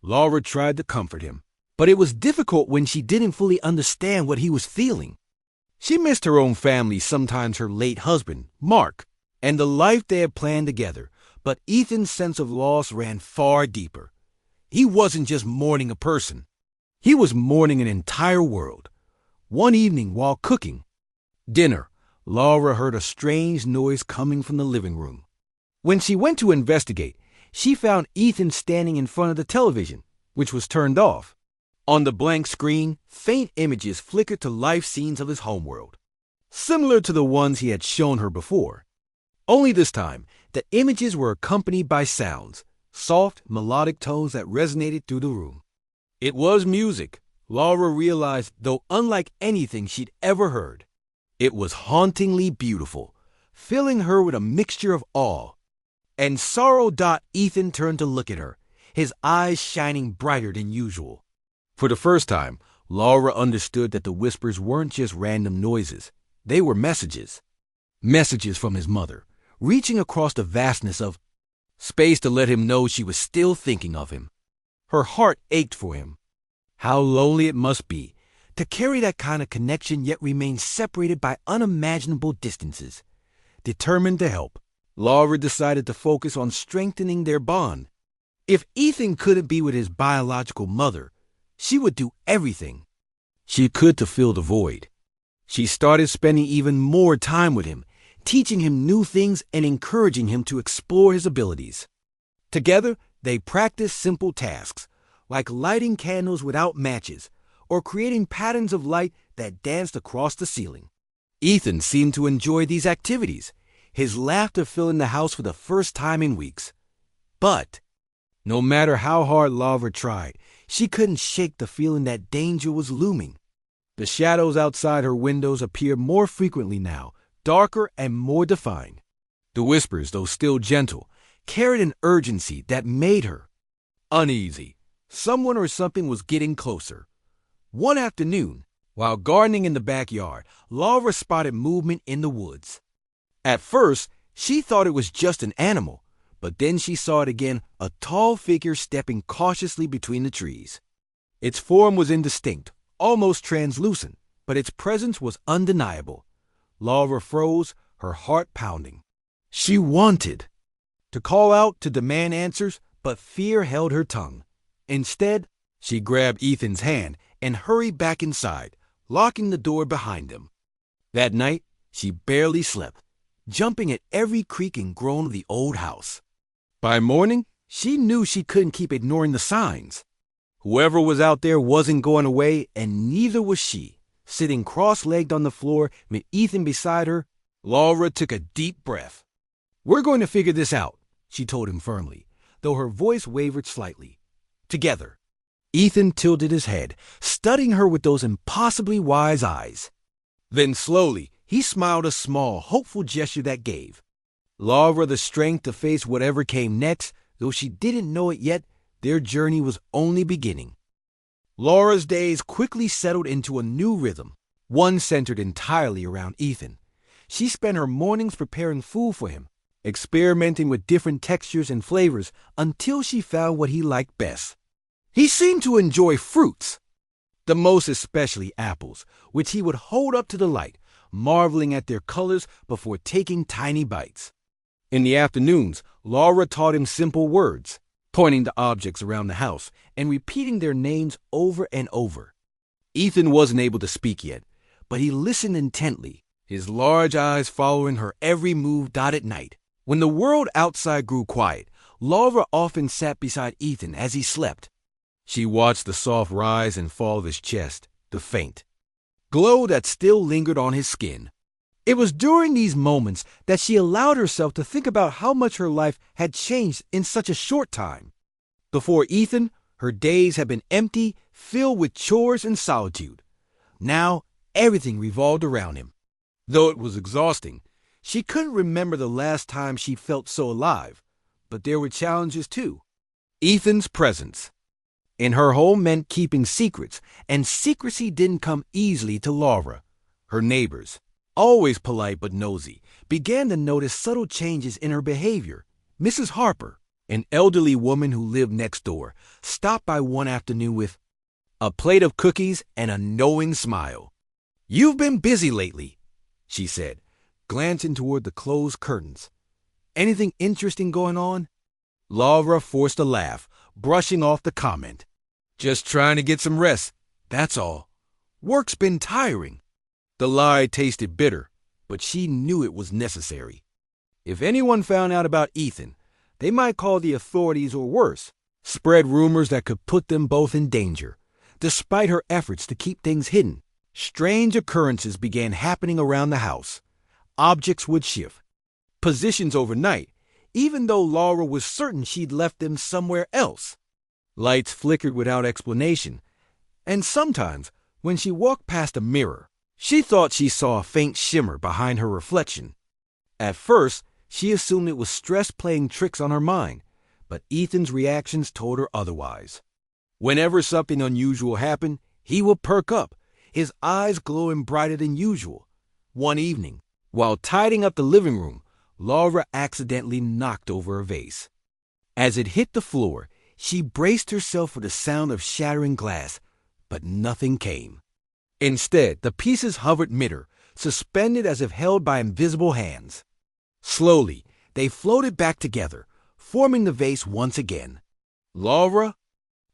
Laura tried to comfort him, but it was difficult when she didn't fully understand what he was feeling. She missed her own family, sometimes her late husband, Mark, and the life they had planned together, but Ethan's sense of loss ran far deeper. He wasn't just mourning a person. He was mourning an entire world. One evening while cooking dinner, Laura heard a strange noise coming from the living room. When she went to investigate, she found Ethan standing in front of the television, which was turned off. On the blank screen, faint images flickered to life scenes of his homeworld, similar to the ones he had shown her before. Only this time, the images were accompanied by sounds, soft, melodic tones that resonated through the room. It was music, Laura realized, though unlike anything she'd ever heard. It was hauntingly beautiful, filling her with a mixture of awe and sorrow. Ethan turned to look at her, his eyes shining brighter than usual. For the first time, Laura understood that the whispers weren't just random noises. They were messages. Messages from his mother, reaching across the vastness of space to let him know she was still thinking of him. Her heart ached for him. How lonely it must be to carry that kind of connection yet remain separated by unimaginable distances. Determined to help, Laura decided to focus on strengthening their bond. If Ethan couldn't be with his biological mother, she would do everything she could to fill the void. She started spending even more time with him, teaching him new things and encouraging him to explore his abilities. Together, they practiced simple tasks, like lighting candles without matches or creating patterns of light that danced across the ceiling. Ethan seemed to enjoy these activities, his laughter filling the house for the first time in weeks. But no matter how hard Laura tried, she couldn't shake the feeling that danger was looming. The shadows outside her windows appeared more frequently now, darker and more defined. The whispers, though still gentle, carried an urgency that made her uneasy. Someone or something was getting closer. One afternoon, while gardening in the backyard, Laura spotted movement in the woods. At first, she thought it was just an animal, but then she saw it again, a tall figure stepping cautiously between the trees. Its form was indistinct, almost translucent, but its presence was undeniable. Laura froze, her heart pounding. She wanted to call out to demand answers, but fear held her tongue. Instead, she grabbed Ethan's hand and hurried back inside, locking the door behind them. That night, she barely slept, jumping at every creak and groan of the old house. By morning, she knew she couldn't keep ignoring the signs. Whoever was out there wasn't going away, and neither was she. Sitting cross-legged on the floor with Ethan beside her, Laura took a deep breath. "We're going to figure this out," she told him firmly, though her voice wavered slightly. "Together." Ethan tilted his head, studying her with those impossibly wise eyes. Then slowly, he smiled a small, hopeful gesture that gave Laura the strength to face whatever came next. Though she didn't know it yet, their journey was only beginning. Laura's days quickly settled into a new rhythm, one centered entirely around Ethan. She spent her mornings preparing food for him, experimenting with different textures and flavors until she found what he liked best. He seemed to enjoy fruits, the most especially apples, which he would hold up to the light, marveling at their colors before taking tiny bites. In the afternoons, Laura taught him simple words, pointing to objects around the house and repeating their names over and over. Ethan wasn't able to speak yet, but he listened intently, his large eyes following her every move at night. When the world outside grew quiet, Laura often sat beside Ethan as he slept. She watched the soft rise and fall of his chest, the faint glow that still lingered on his skin. It was during these moments that she allowed herself to think about how much her life had changed in such a short time. Before Ethan, her days had been empty, filled with chores and solitude. Now, everything revolved around him. Though it was exhausting, she couldn't remember the last time she felt so alive. But there were challenges too. Ethan's presence in her home meant keeping secrets, and secrecy didn't come easily to Laura. Her neighbors, always polite but nosy, began to notice subtle changes in her behavior. Mrs. Harper, an elderly woman who lived next door, stopped by one afternoon with a plate of cookies and a knowing smile. "You've been busy lately," she said, glancing toward the closed curtains. "Anything interesting going on?" Laura forced a laugh, brushing off the comment. "Just trying to get some rest, that's all. Work's been tiring." The lie tasted bitter, but she knew it was necessary. If anyone found out about Ethan, they might call the authorities or worse, spread rumors that could put them both in danger. Despite her efforts to keep things hidden, strange occurrences began happening around the house. Objects would shift positions overnight, even though Laura was certain she'd left them somewhere else. Lights flickered without explanation, and sometimes, when she walked past a mirror, she thought she saw a faint shimmer behind her reflection. At first, she assumed it was stress playing tricks on her mind, but Ethan's reactions told her otherwise. Whenever something unusual happened, he would perk up, his eyes glowing brighter than usual. One evening, while tidying up the living room, Laura accidentally knocked over a vase. As it hit the floor, she braced herself for the sound of shattering glass, but nothing came. Instead, the pieces hovered mid her, suspended as if held by invisible hands. Slowly, they floated back together, forming the vase once again. Laura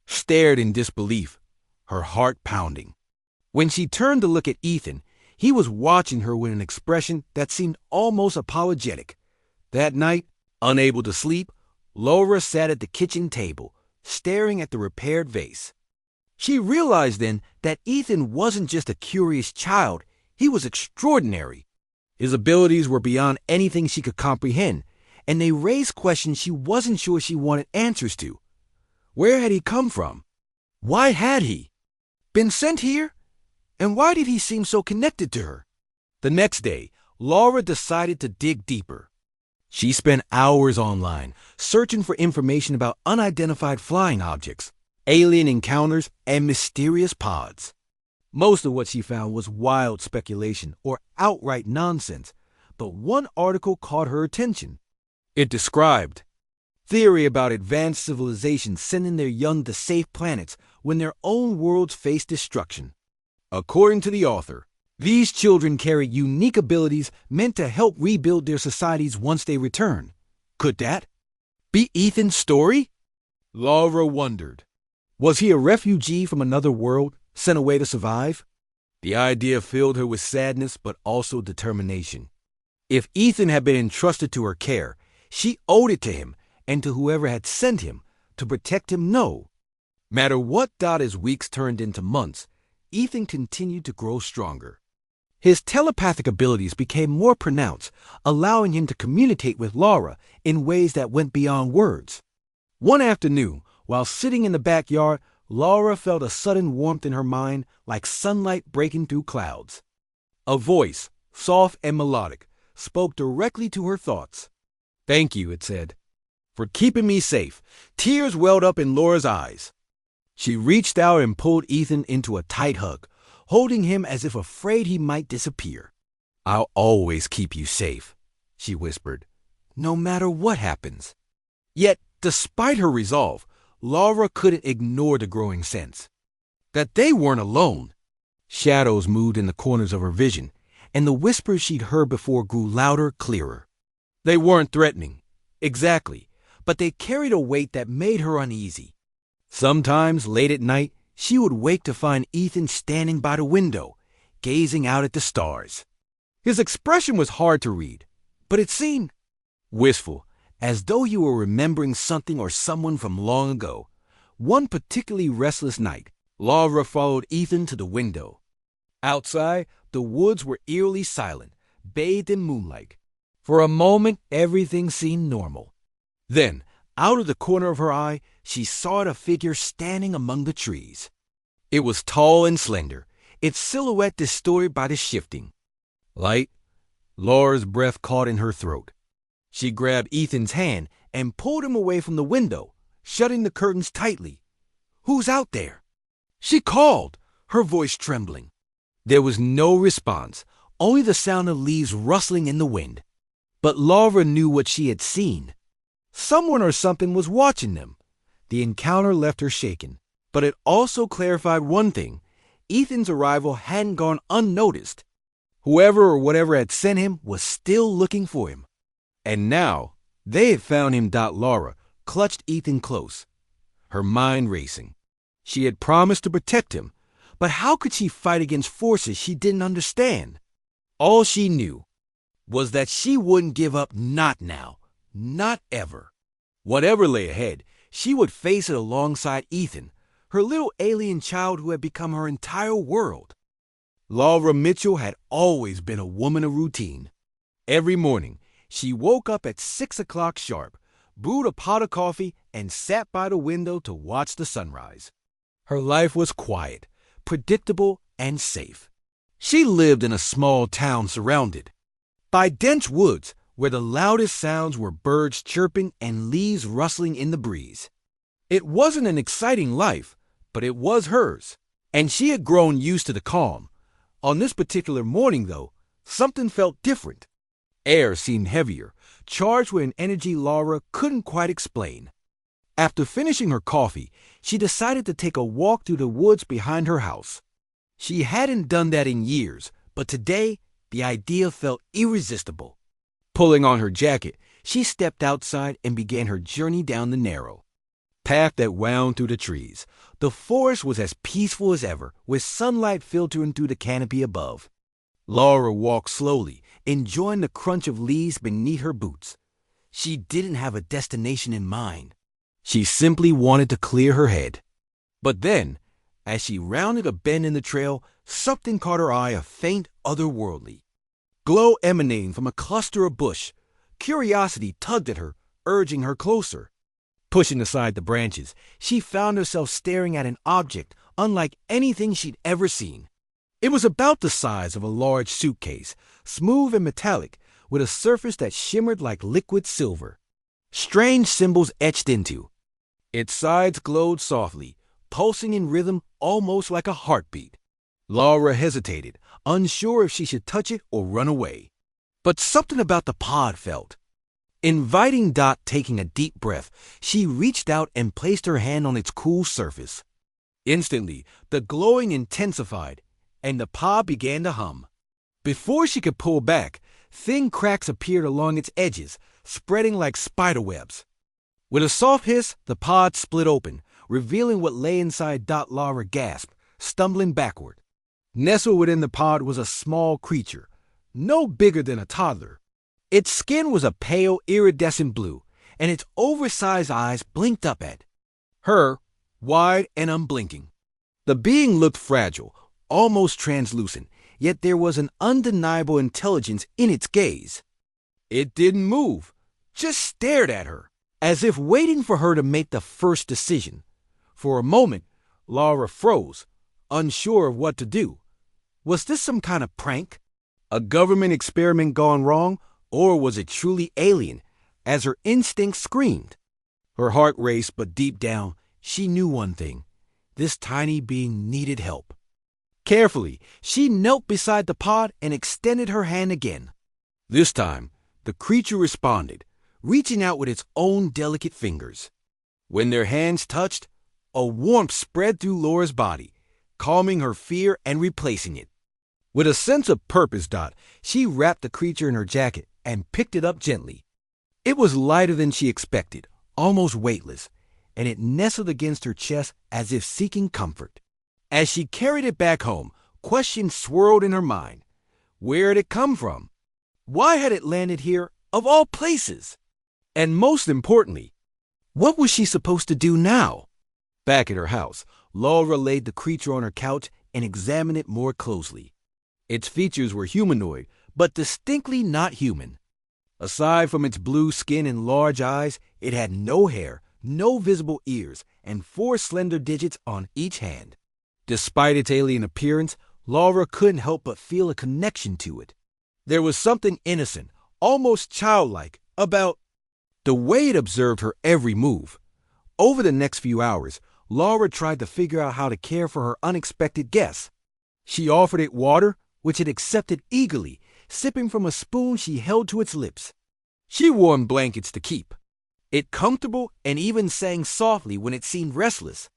stared in disbelief, her heart pounding. When she turned to look at Ethan, he was watching her with an expression that seemed almost apologetic. That night, unable to sleep, Laura sat at the kitchen table, staring at the repaired vase. She realized then that Ethan wasn't just a curious child, he was extraordinary. His abilities were beyond anything she could comprehend, and they raised questions she wasn't sure she wanted answers to. Where had he come from? Why had he been sent here? And why did he seem so connected to her? The next day, Laura decided to dig deeper. She spent hours online, searching for information about unidentified flying objects, alien encounters, and mysterious pods. Most of what she found was wild speculation or outright nonsense, but one article caught her attention. It described theory about advanced civilizations sending their young to safe planets when their own worlds face destruction. According to the author, these children carry unique abilities meant to help rebuild their societies once they return. Could that be Ethan's story? Laura wondered. Was he a refugee from another world, sent away to survive? The idea filled her with sadness but also determination. If Ethan had been entrusted to her care, she owed it to him and to whoever had sent him to protect him. No matter what his weeks turned into months, Ethan continued to grow stronger. His telepathic abilities became more pronounced, allowing him to communicate with Laura in ways that went beyond words. One afternoon, while sitting in the backyard, Laura felt a sudden warmth in her mind like sunlight breaking through clouds. A voice, soft and melodic, spoke directly to her thoughts. "Thank you," it said, "for keeping me safe." Tears welled up in Laura's eyes. She reached out and pulled Ethan into a tight hug, holding him as if afraid he might disappear. "I'll always keep you safe," she whispered, "no matter what happens." Yet, despite her resolve, Laura couldn't ignore the growing sense that they weren't alone. Shadows moved in the corners of her vision, and the whispers she'd heard before grew louder, clearer. They weren't threatening, exactly, but they carried a weight that made her uneasy. Sometimes, late at night, she would wake to find Ethan standing by the window, gazing out at the stars. His expression was hard to read, but it seemed wistful, as though he were remembering something or someone from long ago. One particularly restless night, Laura followed Ethan to the window. Outside, the woods were eerily silent, bathed in moonlight. For a moment, everything seemed normal. Then, out of the corner of her eye, she saw a figure standing among the trees. It was tall and slender, its silhouette distorted by the shifting light. Laura's breath caught in her throat. She grabbed Ethan's hand and pulled him away from the window, shutting the curtains tightly. "Who's out there?" she called, her voice trembling. There was no response, only the sound of leaves rustling in the wind. But Laura knew what she had seen. Someone or something was watching them. The encounter left her shaken, but it also clarified one thing. Ethan's arrival hadn't gone unnoticed. Whoever or whatever had sent him was still looking for him. And now, they had found him. Laura clutched Ethan close, her mind racing. She had promised to protect him, but how could she fight against forces she didn't understand? All she knew was that she wouldn't give up, not now, not ever. Whatever lay ahead, she would face it alongside Ethan, her little alien child who had become her entire world. Laura Mitchell had always been a woman of routine. Every morning, she woke up at 6 o'clock sharp, brewed a pot of coffee, and sat by the window to watch the sunrise. Her life was quiet, predictable, and safe. She lived in a small town surrounded by dense woods where the loudest sounds were birds chirping and leaves rustling in the breeze. It wasn't an exciting life, but it was hers, and she had grown used to the calm. On this particular morning, though, something felt different. Air seemed heavier, charged with an energy Laura couldn't quite explain. After finishing her coffee, she decided to take a walk through the woods behind her house. She hadn't done that in years, but today the idea felt irresistible. Pulling on her jacket, she stepped outside and began her journey down the narrow path that wound through the trees. The forest was as peaceful as ever, with sunlight filtering through the canopy above. Laura walked slowly, enjoying the crunch of leaves beneath her boots. She didn't have a destination in mind. She simply wanted to clear her head. But then, as she rounded a bend in the trail, something caught her eye, a faint, otherworldly glow emanating from a cluster of bush. Curiosity tugged at her, urging her closer. Pushing aside the branches, she found herself staring at an object unlike anything she'd ever seen. It was about the size of a large suitcase, smooth and metallic, with a surface that shimmered like liquid silver. Strange symbols etched into. Its sides glowed softly, pulsing in rhythm almost like a heartbeat. Laura hesitated, unsure if she should touch it or run away. But something about the pod felt inviting. Taking a deep breath, she reached out and placed her hand on its cool surface. Instantly, the glowing intensified, and the pod began to hum. Before she could pull back, thin cracks appeared along its edges, spreading like spider webs. With a soft hiss, the pod split open, revealing what lay inside. Laura gasped, stumbling backward. Nestled within the pod was a small creature, no bigger than a toddler. Its skin was a pale, iridescent blue, and its oversized eyes blinked up at her, wide and unblinking. The being looked fragile, almost translucent, yet there was an undeniable intelligence in its gaze. It didn't move, just stared at her, as if waiting for her to make the first decision. For a moment, Laura froze, unsure of what to do. Was this some kind of prank? A government experiment gone wrong? Or was it truly alien, as her instincts screamed? Her heart raced, but deep down, she knew one thing. This tiny being needed help. Carefully, she knelt beside the pod and extended her hand again. This time, the creature responded, reaching out with its own delicate fingers. When their hands touched, a warmth spread through Laura's body, calming her fear and replacing it. With a sense of purpose, she wrapped the creature in her jacket and picked it up gently. It was lighter than she expected, almost weightless, and it nestled against her chest as if seeking comfort. As she carried it back home, questions swirled in her mind. Where had it come from? Why had it landed here, of all places? And most importantly, what was she supposed to do now? Back at her house, Laura laid the creature on her couch and examined it more closely. Its features were humanoid, but distinctly not human. Aside from its blue skin and large eyes, it had no hair, no visible ears, and 4 slender digits on each hand. Despite its alien appearance, Laura couldn't help but feel a connection to it. There was something innocent, almost childlike, about the way it observed her every move. Over the next few hours, Laura tried to figure out how to care for her unexpected guest. She offered it water, which it accepted eagerly, sipping from a spoon she held to its lips. She warmed blankets to keep it comfortable and even sang softly when it seemed restless.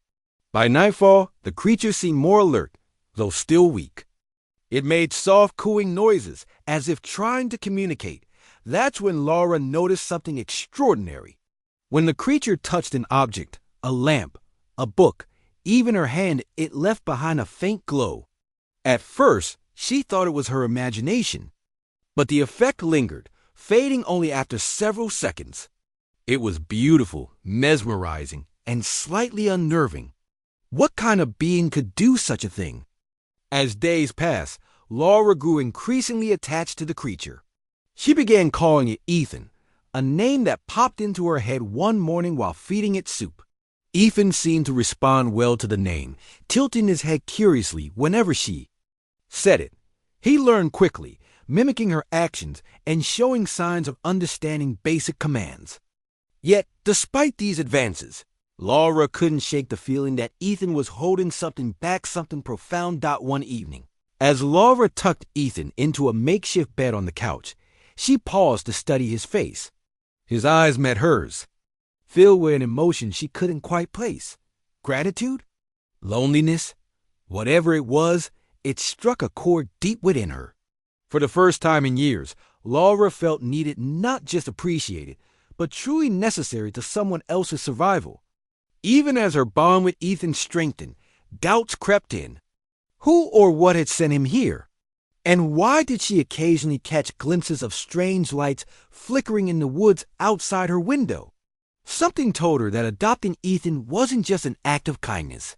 By nightfall, the creature seemed more alert, though still weak. It made soft cooing noises, as if trying to communicate. That's when Laura noticed something extraordinary. When the creature touched an object, a lamp, a book, even her hand, it left behind a faint glow. At first, she thought it was her imagination, but the effect lingered, fading only after several seconds. It was beautiful, mesmerizing, and slightly unnerving. What kind of being could do such a thing? As days passed, Laura grew increasingly attached to the creature. She began calling it Ethan, a name that popped into her head one morning while feeding it soup. Ethan seemed to respond well to the name, tilting his head curiously whenever she said it. He learned quickly, mimicking her actions and showing signs of understanding basic commands. Yet, despite these advances, Laura couldn't shake the feeling that Ethan was holding something back, something profound. One evening, as Laura tucked Ethan into a makeshift bed on the couch, she paused to study his face. His eyes met hers, filled with an emotion she couldn't quite place. Gratitude? Loneliness? Whatever it was, it struck a chord deep within her. For the first time in years, Laura felt needed, not just appreciated, but truly necessary to someone else's survival. Even as her bond with Ethan strengthened, doubts crept in. Who or what had sent him here? And why did she occasionally catch glimpses of strange lights flickering in the woods outside her window? Something told her that adopting Ethan wasn't just an act of kindness.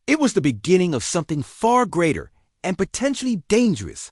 It was the beginning of something far greater and potentially dangerous.